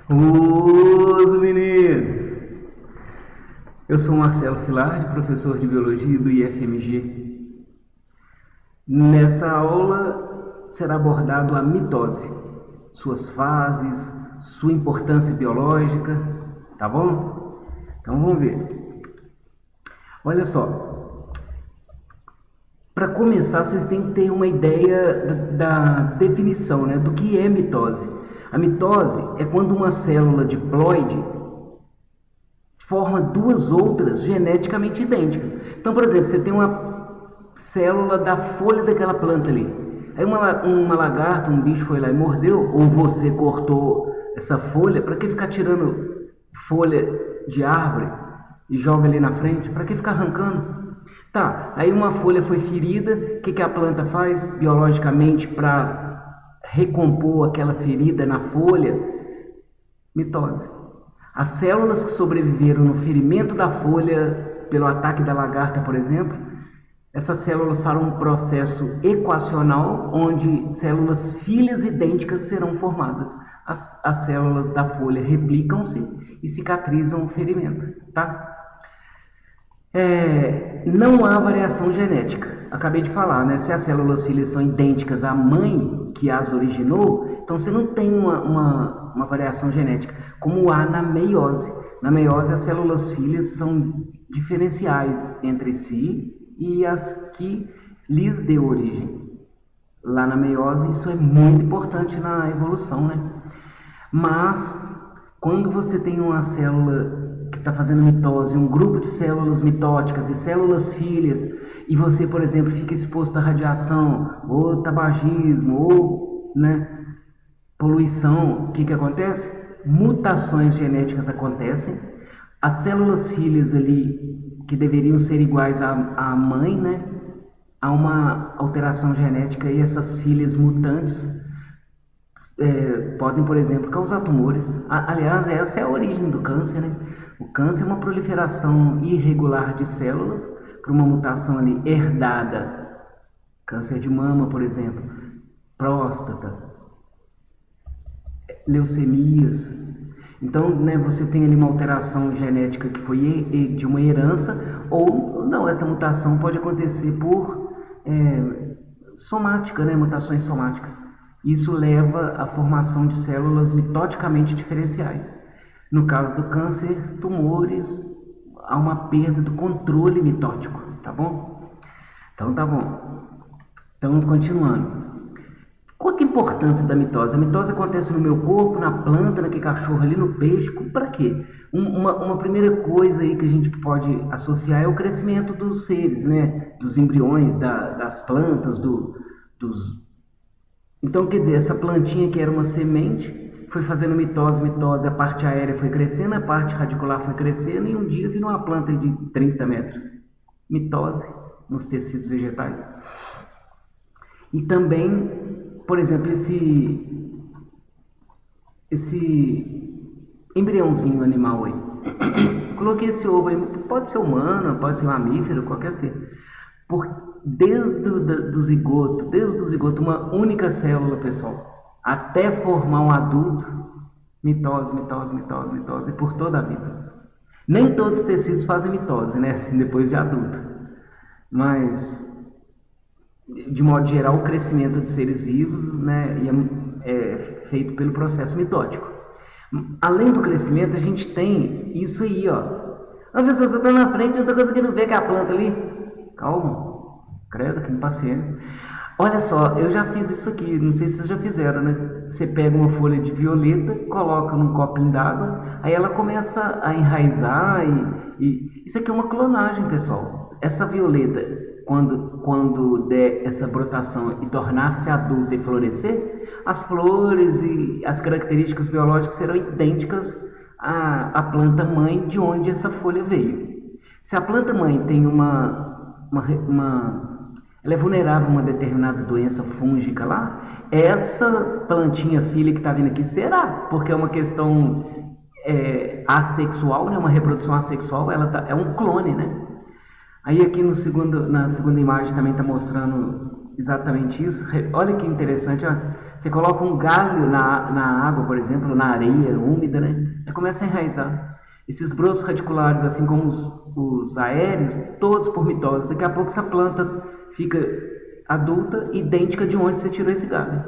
Os meninos! Eu sou Marcelo Filardi, professor de Biologia do IFMG. Nessa aula será abordado a mitose, suas fases, sua importância biológica, tá bom? Então vamos ver. Olha só, para começar vocês têm que ter uma ideia da definição, né, do que é mitose. A mitose é quando uma célula diploide forma duas outras geneticamente idênticas. Então, por exemplo, você tem uma célula da folha daquela planta ali. Aí uma lagarta, um bicho foi lá e mordeu, ou você cortou essa folha. Para que ficar tirando folha de árvore e joga ali na frente? Para que ficar arrancando? Tá, aí uma folha foi ferida, o que a planta faz biologicamente para recompor aquela ferida na folha? Mitose. As células que sobreviveram no ferimento da folha pelo ataque da lagarta, por exemplo, essas células farão um processo equacional onde células filhas idênticas serão formadas. As células da folha replicam-se e cicatrizam o ferimento, tá? Não há variação genética. Acabei de falar, né? Se as células filhas são idênticas à mãe que as originou, então você não tem uma variação genética, como há na meiose. Na meiose, as células filhas são diferenciais entre si e as que lhes deu origem. Lá na meiose, isso é muito importante na evolução, né? Mas, quando você tem uma célula que está fazendo mitose, um grupo de células mitóticas e células filhas, e você, por exemplo, fica exposto à radiação, ou tabagismo, ou, né, poluição, o que acontece? Mutações genéticas acontecem, as células filhas ali, que deveriam ser iguais à mãe, né, há uma alteração genética e essas filhas mutantes podem, por exemplo, causar tumores. Aliás, essa é a origem do câncer, né? O câncer é uma proliferação irregular de células por uma mutação ali herdada. Câncer de mama, por exemplo, próstata, leucemias. Então, né, você tem ali uma alteração genética que foi de uma herança, ou não, essa mutação pode acontecer por somática, né, mutações somáticas. Isso leva à formação de células mitoticamente diferenciais. No caso do câncer, tumores, há uma perda do controle mitótico, tá bom? Então tá bom. Então, continuando. Qual que é a importância da mitose? A mitose acontece no meu corpo, na planta, naquele cachorro ali, no peixe. Para quê? Uma primeira coisa aí que a gente pode associar é o crescimento dos seres, né? Dos embriões, das plantas, dos... Então, quer dizer, essa plantinha que era uma semente foi fazendo mitose, a parte aérea foi crescendo, a parte radicular foi crescendo e um dia virou uma planta de 30 metros. Mitose nos tecidos vegetais. E também, por exemplo, esse embriãozinho animal aí. Coloquei esse ovo aí, pode ser humano, pode ser mamífero, qualquer ser. Desde o zigoto, uma única célula, pessoal, até formar um adulto, mitose, por toda a vida. Nem todos os tecidos fazem mitose, né, assim, depois de adulto. Mas, de modo geral, o crescimento de seres vivos, né, é feito pelo processo mitótico. Além do crescimento, a gente tem isso aí, ó. Às vezes você está na frente e não está conseguindo ver que é a planta ali. Calma. Credo, que impaciência. Olha só, eu já fiz isso aqui, não sei se vocês já fizeram, né? Você pega uma folha de violeta, coloca num copinho d'água, aí ela começa a enraizar e... Isso aqui é uma clonagem, pessoal. Essa violeta, quando der essa brotação e tornar-se adulta e florescer, as flores e as características biológicas serão idênticas à planta mãe de onde essa folha veio. Se a planta mãe tem ela é vulnerável a uma determinada doença fúngica lá, essa plantinha filha que está vindo aqui será, porque é uma questão assexual, né? Uma reprodução assexual, é um clone, né? Aí aqui na segunda imagem também está mostrando exatamente isso. Olha que interessante, ó. Você coloca um galho na água, por exemplo, na areia úmida, né? Aí começa a enraizar. Esses brotos radiculares, assim como os aéreos, todos por mitose. Daqui a pouco essa planta fica adulta, idêntica de onde você tirou esse galho.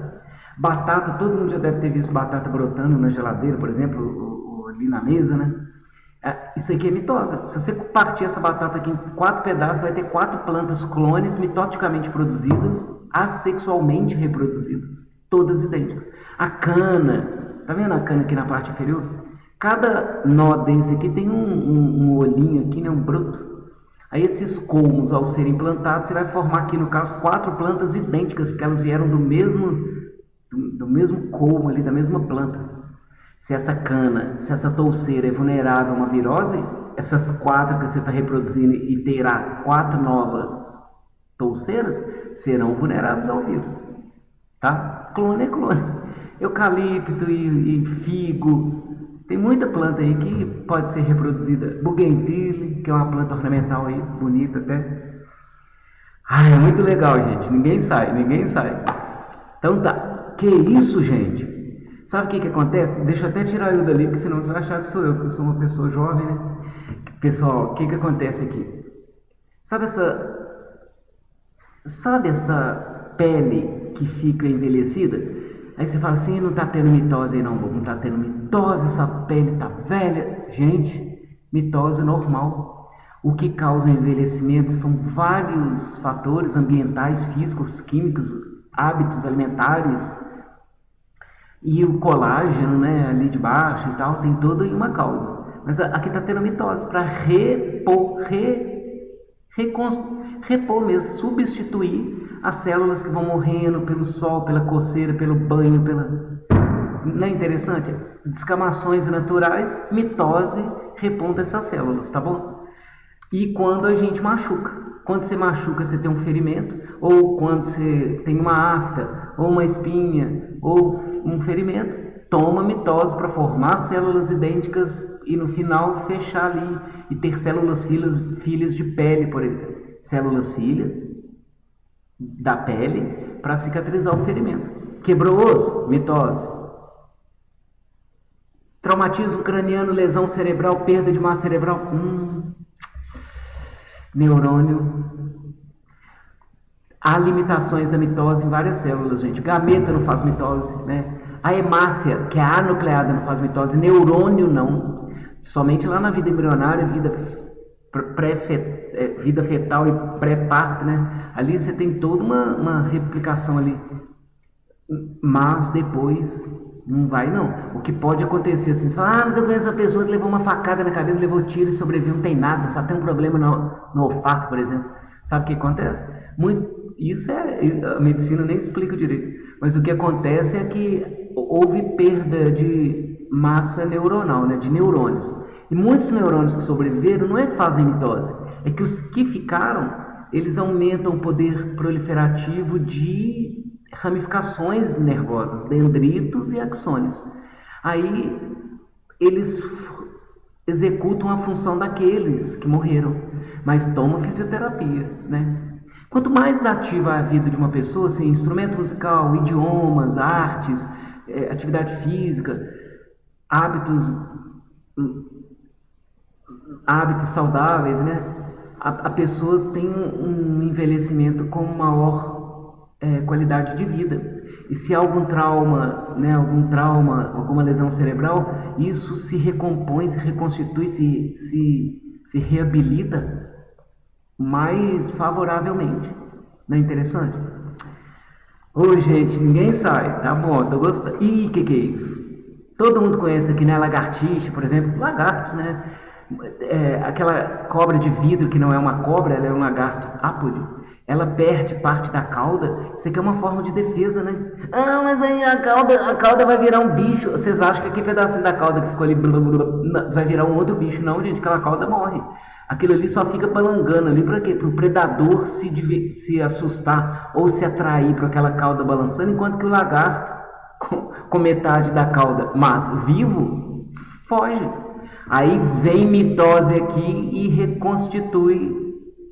Batata, todo mundo já deve ter visto batata brotando na geladeira, por exemplo, ou ali na mesa, né? Isso aqui é mitose. Se você partir essa batata aqui em 4 pedaços, vai ter 4 plantas clones mitoticamente produzidas, assexualmente reproduzidas, todas idênticas. A cana, tá vendo a cana aqui na parte inferior? Cada nó desse aqui tem um olhinho aqui, né, um broto. Aí esses colmos, ao serem plantados, você vai formar aqui, no caso, 4 plantas idênticas, porque elas vieram do mesmo colmo ali, da mesma planta. Se essa cana, se essa touceira é vulnerável a uma virose, essas 4 que você está reproduzindo e terá 4 novas touceiras, serão vulneráveis ao vírus. Tá? Clone é clone. Eucalipto e figo. Tem muita planta aí que pode ser reproduzida. Bougainville, que é uma planta ornamental aí, bonita até. Ai, é muito legal, gente. Ninguém sai. Então tá. Que isso, gente? Sabe o que acontece? Deixa eu até tirar eu dali, porque senão você vai achar que sou eu, porque eu sou uma pessoa jovem, né? Pessoal, o que acontece aqui? Sabe essa pele que fica envelhecida? Aí você fala assim, não tá tendo mitose aí não tá tendo mitose, essa pele tá velha. Gente, mitose normal. O que causa envelhecimento são vários fatores ambientais, físicos, químicos, hábitos alimentares. E o colágeno, né, ali de baixo e tal, tem toda uma causa. Mas aqui está tendo mitose para repor mesmo, substituir as células que vão morrendo pelo sol, pela coceira, pelo banho, Não é interessante? Descamações naturais, mitose, repondo essas células, tá bom? E quando a gente machuca. Quando você machuca, você tem um ferimento, ou quando você tem uma afta, ou uma espinha, ou um ferimento, toma mitose para formar células idênticas e no final fechar ali e ter células filhas de pele, por exemplo. Células filhas da pele para cicatrizar o ferimento. Quebrou o osso? Mitose. Traumatismo craniano, lesão cerebral, perda de massa cerebral. Neurônio. Há limitações da mitose em várias células, gente. Gameta não faz mitose, né? A hemácia, que é a anucleada, não faz mitose. Neurônio não. Somente lá na vida embrionária, vida fetal e pré-parto, né? Ali você tem toda uma replicação ali. Mas depois não vai não. O que pode acontecer assim, você fala, mas eu conheço uma pessoa que levou uma facada na cabeça, levou tiro e sobreviveu, não tem nada, só tem um problema no olfato, por exemplo. Sabe o que acontece? Isso a medicina nem explica direito. Mas o que acontece é que houve perda de massa neuronal, né, de neurônios. E muitos neurônios que sobreviveram não é que fazem mitose, é que os que ficaram, eles aumentam o poder proliferativo de ramificações nervosas, dendritos e axônios. Aí eles executam a função daqueles que morreram, mas tomam fisioterapia, né? Quanto mais ativa a vida de uma pessoa, assim, instrumento musical, idiomas, artes, atividade física, hábitos saudáveis, né? A pessoa tem um envelhecimento com maior qualidade de vida. E se há algum trauma, né, alguma lesão cerebral, isso se recompõe, se reconstitui, se reabilita mais favoravelmente. Não é interessante? Ô, gente, ninguém sai. Tá bom, tô gostando. Ih, que é isso? Todo mundo conhece aqui, né? Lagartixa, por exemplo. Lagartos, né? Aquela cobra de vidro que não é uma cobra, ela é um lagarto ápode. Ela perde parte da cauda. Isso aqui é uma forma de defesa, né? Ah, mas aí a cauda vai virar um bicho. Vocês acham que aquele pedacinho da cauda que ficou ali vai virar um outro bicho? Não, gente, aquela cauda morre. Aquilo ali só fica balangando ali para quê? Para o predador se assustar ou se atrair para aquela cauda balançando, enquanto que o lagarto, com metade da cauda, mas vivo, foge. Aí vem mitose aqui e reconstitui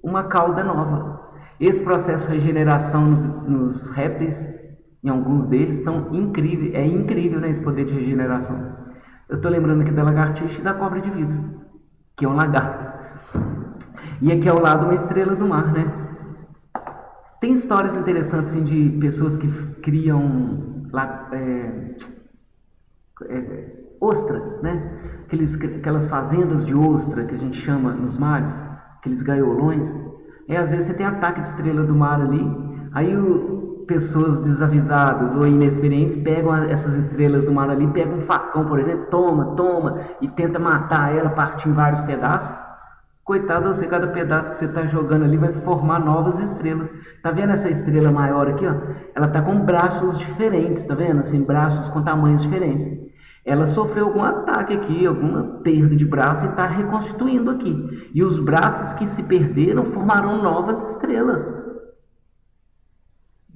uma cauda nova. Esse processo de regeneração nos répteis, em alguns deles, são incríveis. É incrível, né, esse poder de regeneração. Eu estou lembrando aqui da lagartixa e da cobra de vidro, que é um lagarto. E aqui ao lado uma estrela do mar, né? Tem histórias interessantes assim, de pessoas que criam ostra, né? Aquelas fazendas de ostra que a gente chama nos mares, aqueles gaiolões. Às vezes você tem ataque de estrela do mar ali, aí pessoas desavisadas ou inexperientes pegam essas estrelas do mar ali, pegam um facão, por exemplo, toma, e tenta matar ela, partir em vários pedaços. Coitado você, cada pedaço que você está jogando ali vai formar novas estrelas. Tá vendo essa estrela maior aqui, ó? Ela tá com braços diferentes, tá vendo? Assim, braços com tamanhos diferentes. Ela sofreu algum ataque aqui, alguma perda de braço e está reconstituindo aqui. E os braços que se perderam formarão novas estrelas.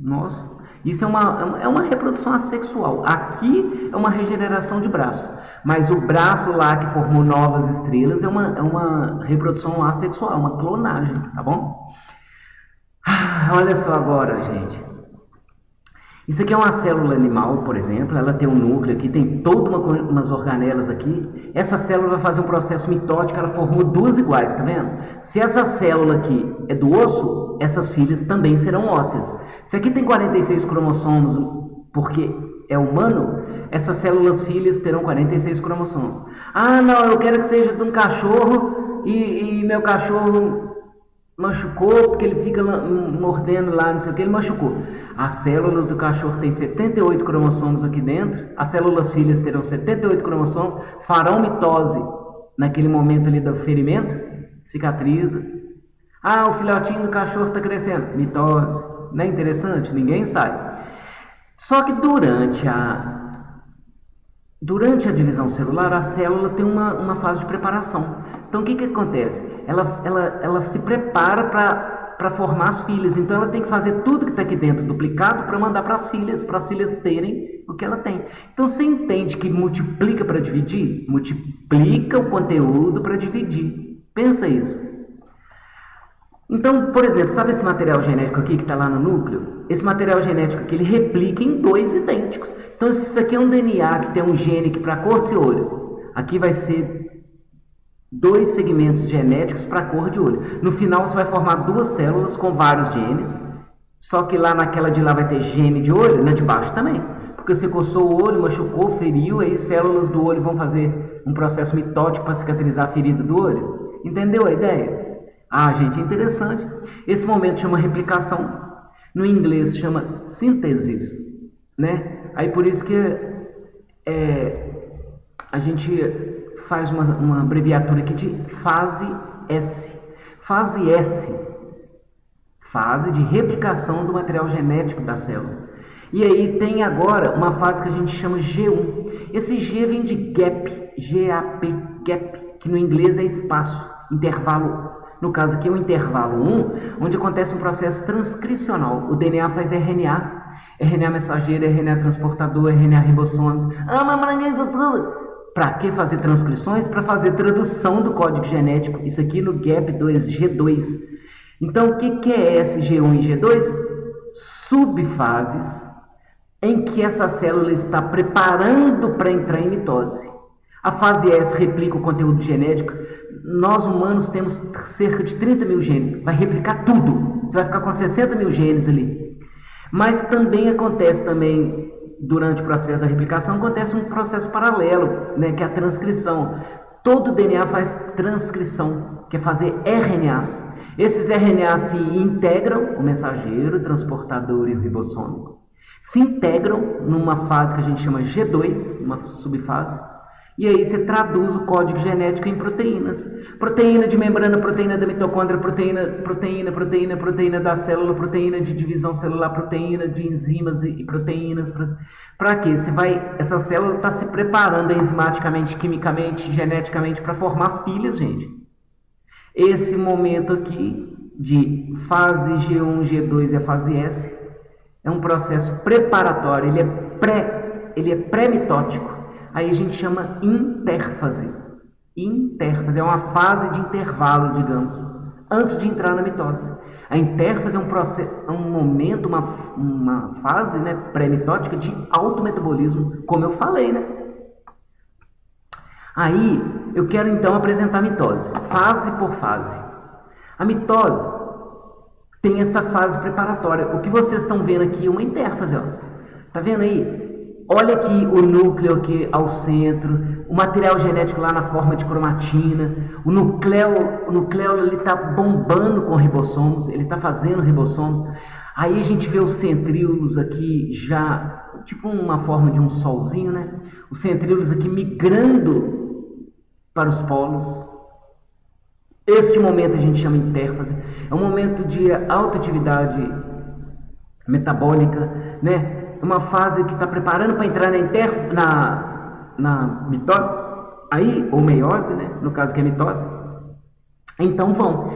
Nossa, isso é uma reprodução assexual. Aqui é uma regeneração de braços. Mas o braço lá que formou novas estrelas é uma reprodução assexual, uma clonagem, tá bom? Olha só agora, gente. Isso aqui é uma célula animal, por exemplo, ela tem um núcleo aqui, tem todas umas organelas aqui. Essa célula vai fazer um processo mitótico, ela formou duas iguais, tá vendo? Se essa célula aqui é do osso, essas filhas também serão ósseas. Se aqui tem 46 cromossomos, porque é humano, essas células filhas terão 46 cromossomos. Ah, não, eu quero que seja de um cachorro e meu cachorro machucou, porque ele fica mordendo lá, não sei o que, ele machucou. As células do cachorro têm 78 cromossomos aqui dentro, as células filhas terão 78 cromossomos, farão mitose naquele momento ali do ferimento, cicatriza. Ah, o filhotinho do cachorro está crescendo, mitose. Não é interessante? Ninguém sabe. Só que durante a divisão celular, a célula tem uma fase de preparação. Então, o que acontece? Ela se prepara para formar as filhas. Então, ela tem que fazer tudo que está aqui dentro duplicado para mandar para as filhas terem o que ela tem. Então, você entende que multiplica para dividir? Multiplica o conteúdo para dividir. Pensa isso. Então, por exemplo, sabe esse material genético aqui que está lá no núcleo? Esse material genético aqui, ele replica em dois idênticos. Então, se isso aqui é um DNA que tem um gene para cor de olho, aqui vai ser dois segmentos genéticos para cor de olho. No final, você vai formar duas células com vários genes, só que lá naquela de lá vai ter gene de olho, na de baixo também. Porque você coçou o olho, machucou, feriu, aí células do olho vão fazer um processo mitótico para cicatrizar a ferida do olho. Entendeu a ideia? Ah, gente, é interessante. Esse momento chama replicação. No inglês chama síntese, né? Aí por isso que a gente faz uma abreviatura aqui de fase S. Fase S. Fase de replicação do material genético da célula. E aí tem agora uma fase que a gente chama G1. Esse G vem de gap, G-A-P, gap, que no inglês é espaço, intervalo. No caso aqui é o intervalo 1, onde acontece um processo transcricional. O DNA faz RNAs, RNA mensageiro, RNA transportador, RNA ribossômico. Mas isso tudo. Para que fazer transcrições? Para fazer tradução do código genético. Isso aqui no GAP2, G2. Então, o que é esse G1 e G2? Subfases em que essa célula está preparando para entrar em mitose. A fase S replica o conteúdo genético. Nós humanos temos cerca de 30 mil genes. Vai replicar tudo. Você vai ficar com 60 mil genes ali. Mas também acontece durante o processo da replicação, acontece um processo paralelo, né, que é a transcrição. Todo DNA faz transcrição, que é fazer RNAs. Esses RNAs se integram, o mensageiro, o transportador e o ribossômico, se integram numa fase que a gente chama G2, uma subfase, e aí você traduz o código genético em proteínas. Proteína de membrana, proteína da mitocôndria, proteína da célula, proteína de divisão celular, proteína de enzimas e proteínas. Para quê? Essa célula está se preparando enzimaticamente, quimicamente, geneticamente para formar filhas, gente. Esse momento aqui de fase G1, G2 e a fase S é um processo preparatório, ele é pré-mitótico. Aí a gente chama intérfase. Intérfase é uma fase de intervalo, digamos. antes de entrar na mitose. A intérfase é um processo, um momento, uma fase, né, pré-mitótica de autometabolismo, como eu falei, né? Aí, eu quero então apresentar a mitose, fase por fase. A mitose tem essa fase preparatória. O que vocês estão vendo aqui é uma intérfase, ó. Tá vendo aí? Olha aqui o núcleo aqui ao centro, o material genético lá na forma de cromatina, o núcleo ele está bombando com ribossomos, ele está fazendo ribossomos. Aí a gente vê os centríolos aqui já, tipo uma forma de um solzinho, né? Os centríolos aqui migrando para os polos. Este momento a gente chama intérfase, é um momento de alta atividade metabólica, né? Uma fase que está preparando para entrar na mitose, aí, ou meiose, né? No caso que é mitose. Então vão.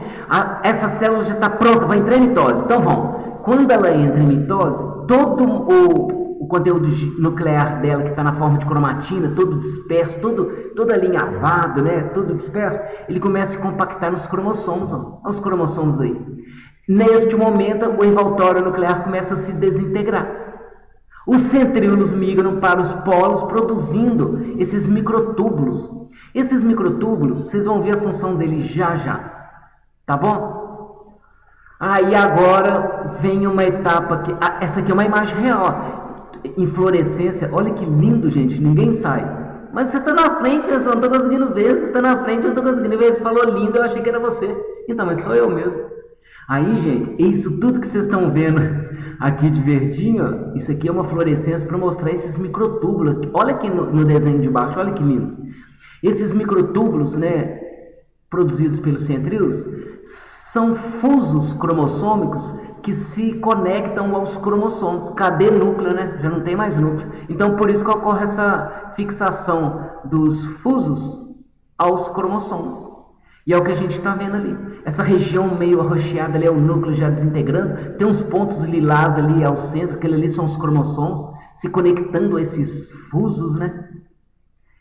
Essa célula já está pronta, vai entrar em mitose. Então vão. Quando ela entra em mitose, todo o conteúdo nuclear dela, que está na forma de cromatina, todo disperso, todo alinhavado, né? Todo disperso, ele começa a compactar nos cromossomos. Ó. Olha os cromossomos aí. Neste momento, o envoltório nuclear começa a se desintegrar. Os centríolos migram para os polos, produzindo esses microtúbulos. Esses microtúbulos, vocês vão ver a função deles já já, tá bom? Aí agora vem uma etapa que... essa aqui é uma imagem real. Inflorescência, olha que lindo, gente, ninguém sai. Mas você está na frente, eu só não estou conseguindo ver, você está na frente, eu não estou conseguindo ver. Você falou lindo, eu achei que era você. Então, mas sou eu mesmo. Aí, gente, isso tudo que vocês estão vendo aqui de verdinho, ó, isso aqui é uma fluorescência para mostrar esses microtúbulos. Olha aqui no desenho de baixo, olha que lindo. Esses microtúbulos, né, produzidos pelos centríolos, são fusos cromossômicos que se conectam aos cromossomos. Cadê núcleo, né? Já não tem mais núcleo. Então, por isso que ocorre essa fixação dos fusos aos cromossomos. E é o que a gente está vendo ali. Essa região meio arroxeada ali é o núcleo já desintegrando. Tem uns pontos lilás ali ao centro, aquele ali são os cromossomos, se conectando a esses fusos, né?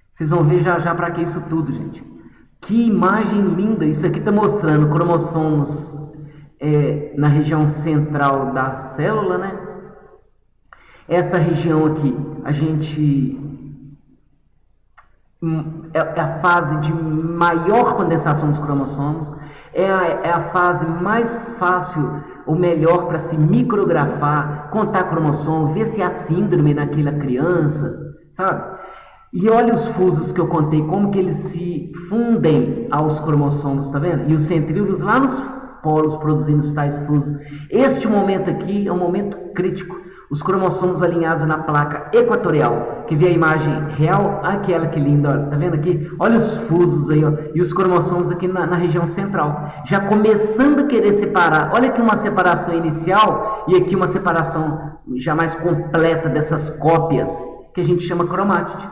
Vocês vão ver já já para que isso tudo, gente. Que imagem linda! Isso aqui está mostrando cromossomos na região central da célula, né? Essa região aqui, a gente... é a fase de maior condensação dos cromossomos, é a fase mais fácil ou melhor para se micrografar, contar cromossomo, ver se há síndrome naquela criança, sabe? E olha os fusos que eu contei, como que eles se fundem aos cromossomos, tá vendo? E os centríolos lá nos polos produzindo os tais fusos. Este momento aqui é um momento crítico. Os cromossomos alinhados na placa equatorial, que vê a imagem real, aquela que linda, olha, tá vendo aqui? Olha os fusos aí, ó, e os cromossomos aqui na região central, já começando a querer separar. Olha aqui uma separação inicial e aqui uma separação já mais completa dessas cópias, que a gente chama cromátide.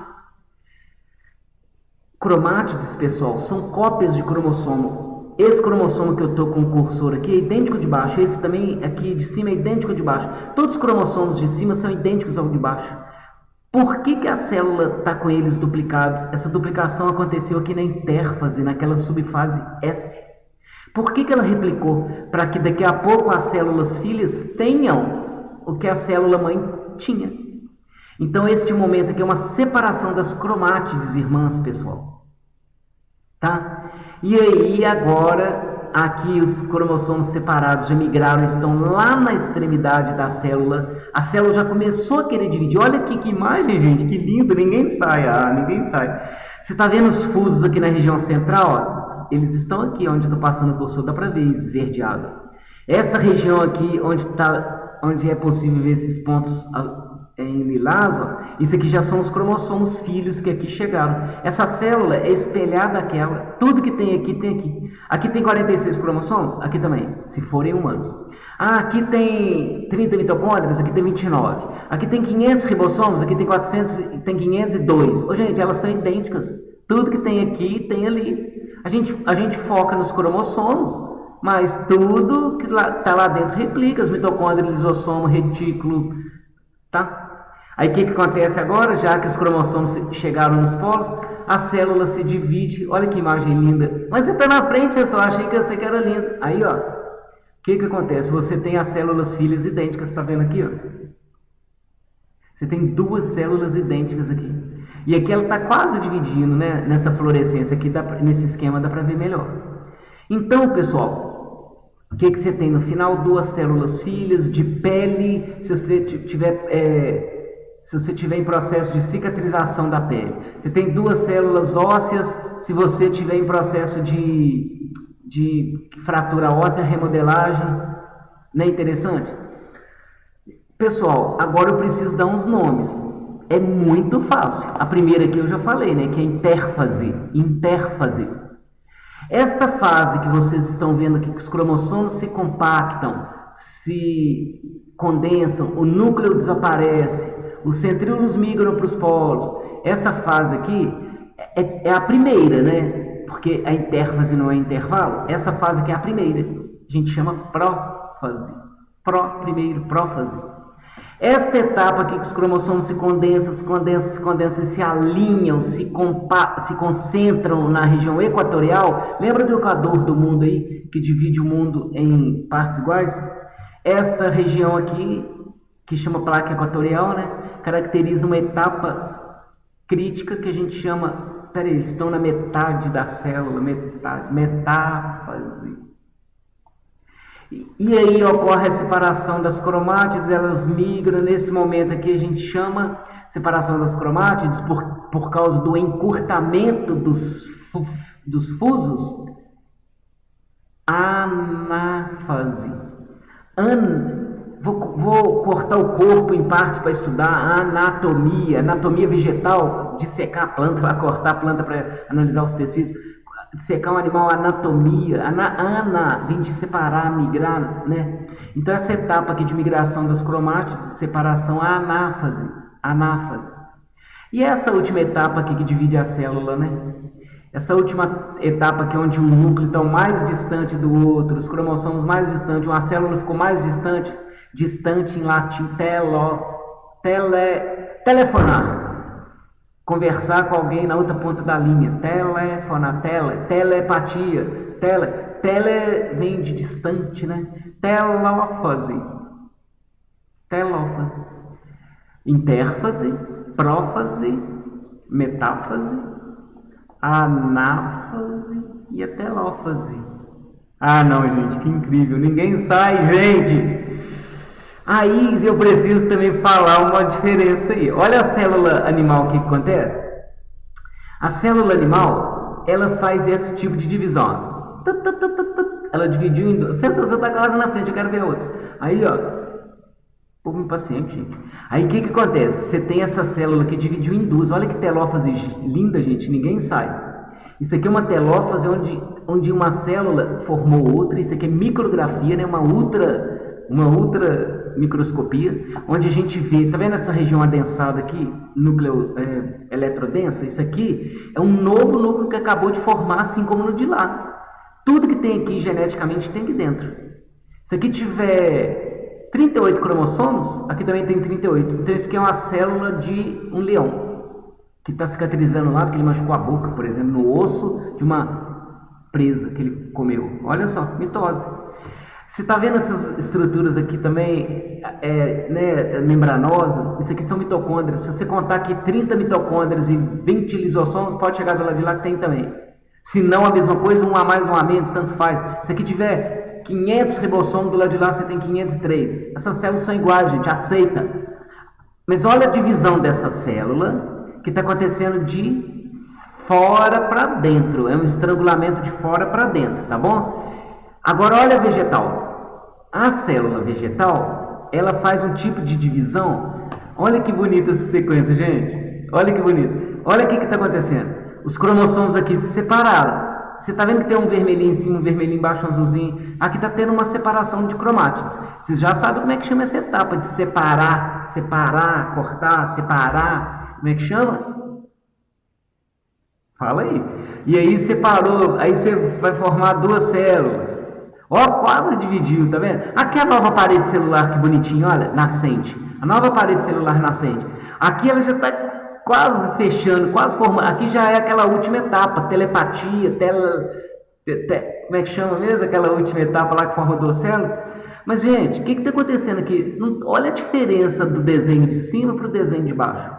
Cromátides, pessoal, são cópias de cromossomo. Esse cromossomo que eu estou com o cursor aqui é idêntico de baixo. Esse também aqui de cima é idêntico de baixo. Todos os cromossomos de cima são idênticos ao de baixo. Por que a célula está com eles duplicados? Essa duplicação aconteceu aqui na intérfase, naquela subfase S. Por que ela replicou? Para que daqui a pouco as células filhas tenham o que a célula mãe tinha. Então este momento aqui é uma separação das cromátides irmãs, pessoal. Tá? E aí agora, aqui os cromossomos separados já migraram, estão lá na extremidade da célula. A célula já começou a querer dividir. Olha aqui que imagem, gente, que lindo, ninguém sai, ninguém sai. Você está vendo os fusos aqui na região central? Ó? Eles estão aqui, onde eu estou passando o cursor, dá para ver esverdeado. Essa região aqui, onde é possível ver esses pontos em lilás, ó, isso aqui já são os cromossomos filhos que aqui chegaram. Essa célula é espelhada àquela. Tudo que tem aqui, tem aqui. Aqui tem 46 cromossomos? Aqui também, se forem humanos. Aqui tem 30 mitocôndrias, aqui tem 29. Aqui tem 500 ribossomos, aqui tem 400, tem 502. Ô, gente, elas são idênticas. Tudo que tem aqui, tem ali. A gente foca nos cromossomos, mas tudo que está lá dentro replica. As mitocôndrias, lisossomo, retículo, tá? Aí o que acontece agora, já que os cromossomos chegaram nos polos, a célula se divide. Olha que imagem linda. Mas você está na frente, pessoal, achei que eu sei que era lindo. Aí, ó, o que acontece? Você tem as células filhas idênticas, está vendo aqui, ó? Você tem duas células idênticas aqui. E aqui ela está quase dividindo, né? Nessa fluorescência aqui, nesse esquema dá para ver melhor. Então, pessoal, o que você tem no final? Duas células filhas de pele, se você tiver em processo de cicatrização da pele. Você tem duas células ósseas, se você tiver em processo de fratura óssea, remodelagem. Não é interessante? Pessoal, agora eu preciso dar uns nomes. É muito fácil. A primeira aqui eu já falei, né? Que é intérfase. Intérfase. Esta fase que vocês estão vendo aqui, que os cromossomos se compactam, se condensam, o núcleo desaparece, os centríolos migram para os polos. Essa fase aqui é a primeira, né? Porque a intérfase não é intervalo. Essa fase aqui é a primeira. A gente chama prófase. Primeiro, prófase. Esta etapa aqui que os cromossomos se condensam e se alinham, se concentram na região equatorial. Lembra do equador do mundo aí, que divide o mundo em partes iguais? Esta região aqui, que chama placa equatorial, né, caracteriza uma etapa crítica que a gente chama... Peraí, eles estão na metade da célula, metáfase. E aí ocorre a separação das cromátides, elas migram. Nesse momento aqui a gente chama separação das cromátides por causa do encurtamento dos fusos, anáfase. Vou cortar o corpo em partes para estudar a anatomia vegetal, dissecar a planta, lá cortar a planta para analisar os tecidos. Secar um animal, anatomia, vem de separar, migrar, né? Então essa etapa aqui de migração das cromátides, separação, a anáfase. E essa última etapa aqui que divide a célula, né? Essa última etapa aqui onde um núcleo está mais distante do outro, os cromossomos mais distantes, uma célula ficou mais distante em latim, telefonar. Conversar com alguém na outra ponta da linha. Telefonar, telepatia. Tele vem de distante, né? Telófase. Intérfase, prófase, metáfase, anáfase e a telófase. Ah, não, gente, que incrível. Ninguém sai, gente. Aí eu preciso também falar uma diferença aí. Olha a célula animal, o que acontece? A célula animal, ela faz esse tipo de divisão. Ela dividiu em duas. Você está quase na frente, eu quero ver a outra. Aí, ó, povo impaciente, gente. Aí o que acontece? Você tem essa célula que dividiu em duas. Olha que telófase linda, gente, ninguém sai. Isso aqui é uma telófase onde uma célula formou outra. Isso aqui é micrografia, né? Uma ultra microscopia, onde a gente vê, tá vendo essa região adensada aqui, núcleo eletrodensa? Isso aqui é um novo núcleo que acabou de formar, assim como no de lá. Tudo que tem aqui geneticamente tem aqui dentro. Se aqui tiver 38 cromossomos, aqui também tem 38. Então isso aqui é uma célula de um leão, que está cicatrizando lá, porque ele machucou a boca, por exemplo, no osso de uma presa que ele comeu. Olha só, mitose. Você está vendo essas estruturas aqui também, membranosas? Isso aqui são mitocôndrias. Se você contar aqui 30 mitocôndrias e 20 lisossomos, pode chegar do lado de lá que tem também. Se não a mesma coisa, um a mais, um a menos, tanto faz. Se aqui tiver 500 ribossomos, do lado de lá você tem 503. Essas células são iguais, gente, aceita. Mas olha a divisão dessa célula que está acontecendo de fora para dentro. É um estrangulamento de fora para dentro, tá bom? Agora olha a vegetal. A célula vegetal, ela faz um tipo de divisão. Olha que bonita essa sequência, gente. Olha que bonito. Olha o que está acontecendo. Os cromossomos aqui se separaram. Você está vendo que tem um vermelhinho em cima, um vermelhinho embaixo, um azulzinho. Aqui está tendo uma separação de cromátides. Vocês já sabem como é que chama essa etapa de separar, cortar, separar. Como é que chama? Fala aí. E aí separou, aí você vai formar duas células. Ó, quase dividiu, tá vendo? Aqui é a nova parede celular, que bonitinho, olha, nascente. A nova parede celular nascente. Aqui ela já está quase fechando, quase formando. Aqui já é aquela última etapa, telepatia, como é que chama mesmo? Aquela última etapa lá que forma duas células. Mas, gente, o que está acontecendo aqui? Olha a diferença do desenho de cima para o desenho de baixo.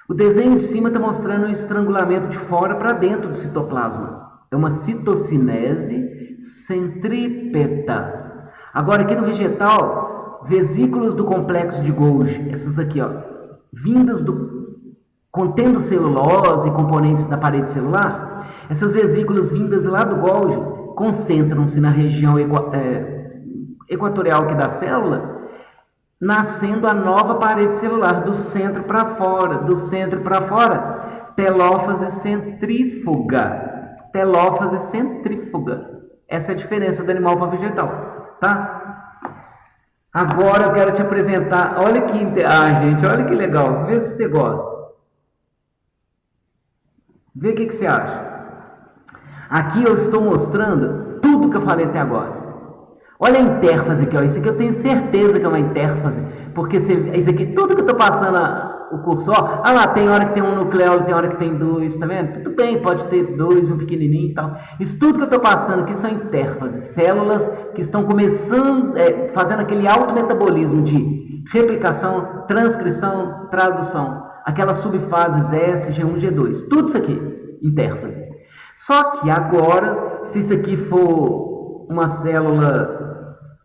O desenho de cima está mostrando um estrangulamento de fora para dentro do citoplasma. É uma citocinese centrípeta. Agora, aqui no vegetal, vesículas do complexo de Golgi, essas aqui, ó, contendo celulose e componentes da parede celular, essas vesículas vindas lá do Golgi concentram-se na região equatorial aqui da célula, nascendo a nova parede celular do centro para fora, telófase centrífuga. Telófase centrífuga. Essa é a diferença do animal para vegetal, tá? Agora eu quero te apresentar, olha que gente, olha que legal, vê se você gosta. Vê o que você acha. Aqui eu estou mostrando tudo que eu falei até agora. Olha a intérfase aqui, ó. Isso aqui eu tenho certeza que é uma intérfase, porque isso aqui, tudo que eu estou passando o cursor, ó, lá, tem hora que tem um nucleolo, tem hora que tem dois, tá vendo? Tudo bem, pode ter dois, um pequenininho e tal. Isso tudo que eu estou passando aqui são intérfases, células que estão começando, fazendo aquele autometabolismo de replicação, transcrição, tradução, aquelas subfases S, G1, G2, tudo isso aqui, intérfase. Só que agora, se isso aqui for uma célula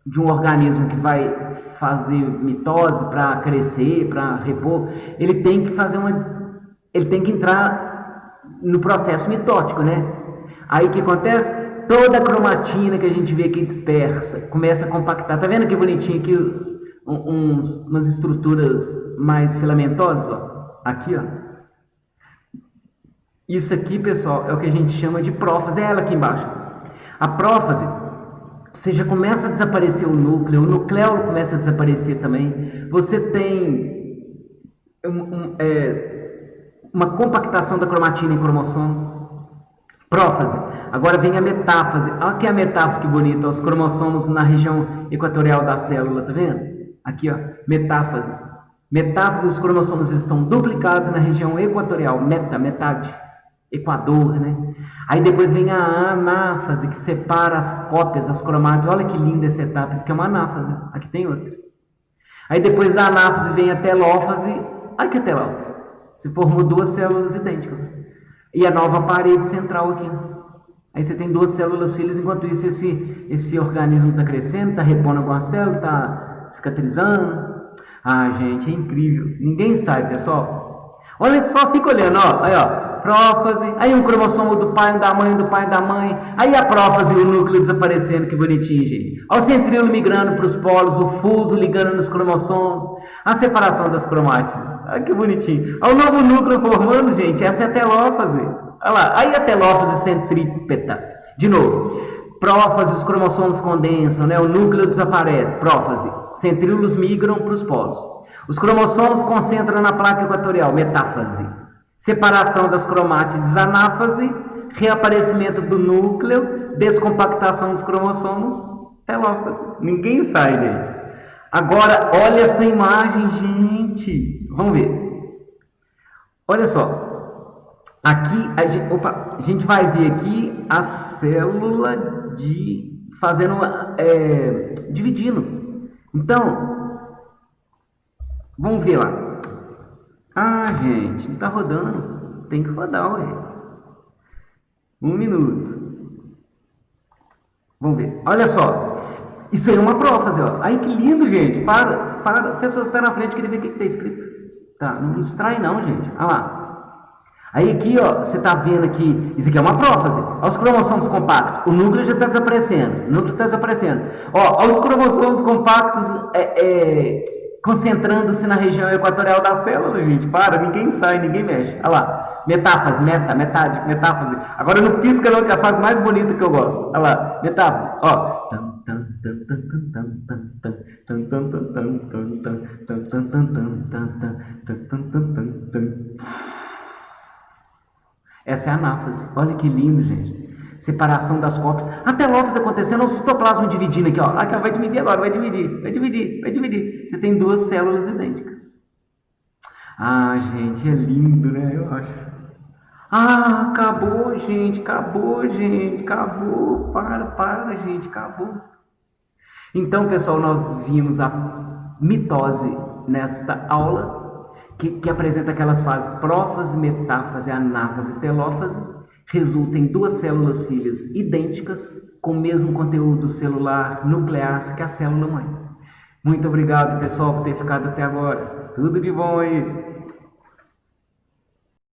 de um organismo que vai fazer mitose para crescer, para repor, ele tem que entrar no processo mitótico, né? Aí o que acontece? Toda a cromatina que a gente vê aqui dispersa, começa a compactar. Tá vendo que bonitinho aqui umas estruturas mais filamentosas, ó? Aqui, ó. Isso aqui, pessoal, é o que a gente chama de prófase, é ela aqui embaixo. A prófase, você já começa a desaparecer o nucleolo começa a desaparecer também. Você tem uma compactação da cromatina em cromossomo. Prófase. Agora vem a metáfase. Olha aqui a metáfase, que bonita. Os cromossomos na região equatorial da célula, tá vendo? Aqui, ó, metáfase. Metáfase, os cromossomos estão duplicados na região equatorial, metade. Equador, né? Aí depois vem a anáfase, que separa as cópias, as cromátides. Olha que linda essa etapa, isso aqui é uma anáfase. Aqui tem outra. Aí depois da anáfase vem a telófase. Olha que é telófase. Se formou duas células idênticas. E a nova parede central aqui. Aí você tem duas células filhas, enquanto isso esse organismo está crescendo, está repondo alguma célula, está cicatrizando. Ah, gente, é incrível. Ninguém sabe, pessoal. Olha só, fica olhando, ó. Aí, ó. Prófase, aí um cromossomo do pai, da mãe, aí a prófase e o núcleo desaparecendo, que bonitinho, gente. Olha o centríolo migrando para os polos, o fuso ligando nos cromossomos, a separação das cromátides, olha que bonitinho. Olha o novo núcleo formando, gente, essa é a telófase. Olha lá, aí a telófase centrípeta. De novo, prófase, os cromossomos condensam, né? O núcleo desaparece, prófase, centríolos migram para os polos. Os cromossomos concentram na placa equatorial, metáfase. Separação das cromátides, anáfase, reaparecimento do núcleo, descompactação dos cromossomos, telófase. Ninguém sai, gente. Agora, olha essa imagem, gente. Vamos ver. Olha só. Aqui, a gente vai ver aqui a célula dividindo. Então, vamos ver lá. Ah, gente, não está rodando. Tem que rodar, ué. 1 minuto. Vamos ver. Olha só. Isso aí é uma prófase, ó. Ai, que lindo, gente. Para. O professor está na frente, queria ver o que está escrito. Tá, não distrai não, gente. Olha lá. Aí aqui, ó, você está vendo aqui, isso aqui é uma prófase. Olha os cromossomos compactos. O núcleo já está desaparecendo. Ó, olha os cromossomos compactos concentrando-se na região equatorial da célula, gente. Ninguém sai, ninguém mexe. Olha lá, metáfase, metáfase. Agora não pisca não, que é a fase mais bonita que eu gosto. Olha lá, metáfase, ó. Essa é a anáfase. Olha que lindo, gente. Separação das cópias. A telófase acontecendo, o citoplasma dividindo aqui, ó. Aqui, ó, vai dividir agora, vai dividir. Você tem duas células idênticas. Ah, gente, é lindo, né? Eu acho. Ah, acabou, gente, acabou, gente, acabou. Para, gente, acabou. Então, pessoal, nós vimos a mitose nesta aula, que apresenta aquelas fases prófase, metáfase, anáfase e telófase, resulta em duas células filhas idênticas, com o mesmo conteúdo celular nuclear que a célula mãe. Muito obrigado, pessoal, por ter ficado até agora. Tudo de bom aí.